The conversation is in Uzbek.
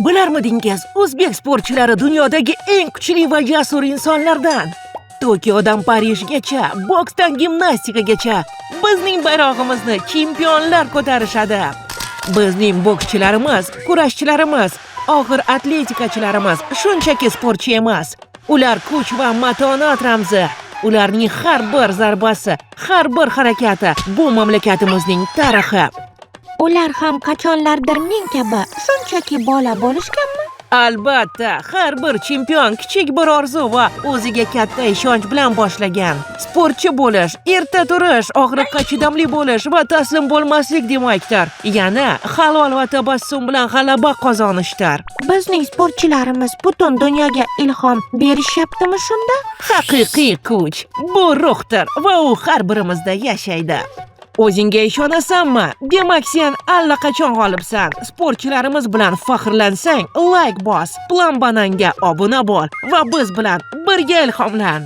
Bilarmidingiz, o'zbek sportchilari dunyodagi eng kuchli va jasur insonlardan. Tokiodan Parijgacha, boksdan gimnastikagacha bizning bayrog'imizni chempionlar ko'tarishadi. Bizning bokschilarimiz, kurashchilarimiz, og'ir atletikachilarimiz shunchaki sportchi emas. Ular kuch va matonat ramzi. Ularning har bir zarbasi, har bir harakati bu mamlakatimizning tarixi. Ular ham qachonlardir men kabi shunchaki bola bo'lishganmi? Albatta, har bir chempion kichik bir orzu va o'ziga katta ishonch bilan boshlagan. Sportchi bo'lish, erta turish, og'riqqa chidamli bo'lish va taslim bo'lmaslik demakdir. Yana halol va tabassum bilan g'alaba qozonishdir. Bizning sportchilarimiz butun dunyoga ilhom berishyaptimi shunda? Haqiqiy kuch bu ruhdir va u har birimizda yashaydi. O'zingga ishonasanmi? Demak, sen allaqachon g'olibsan. Sportchilarimiz bilan faxrlansang, like bos, Plan Bananga obuna bo'l va biz bilan birga ilhomlan.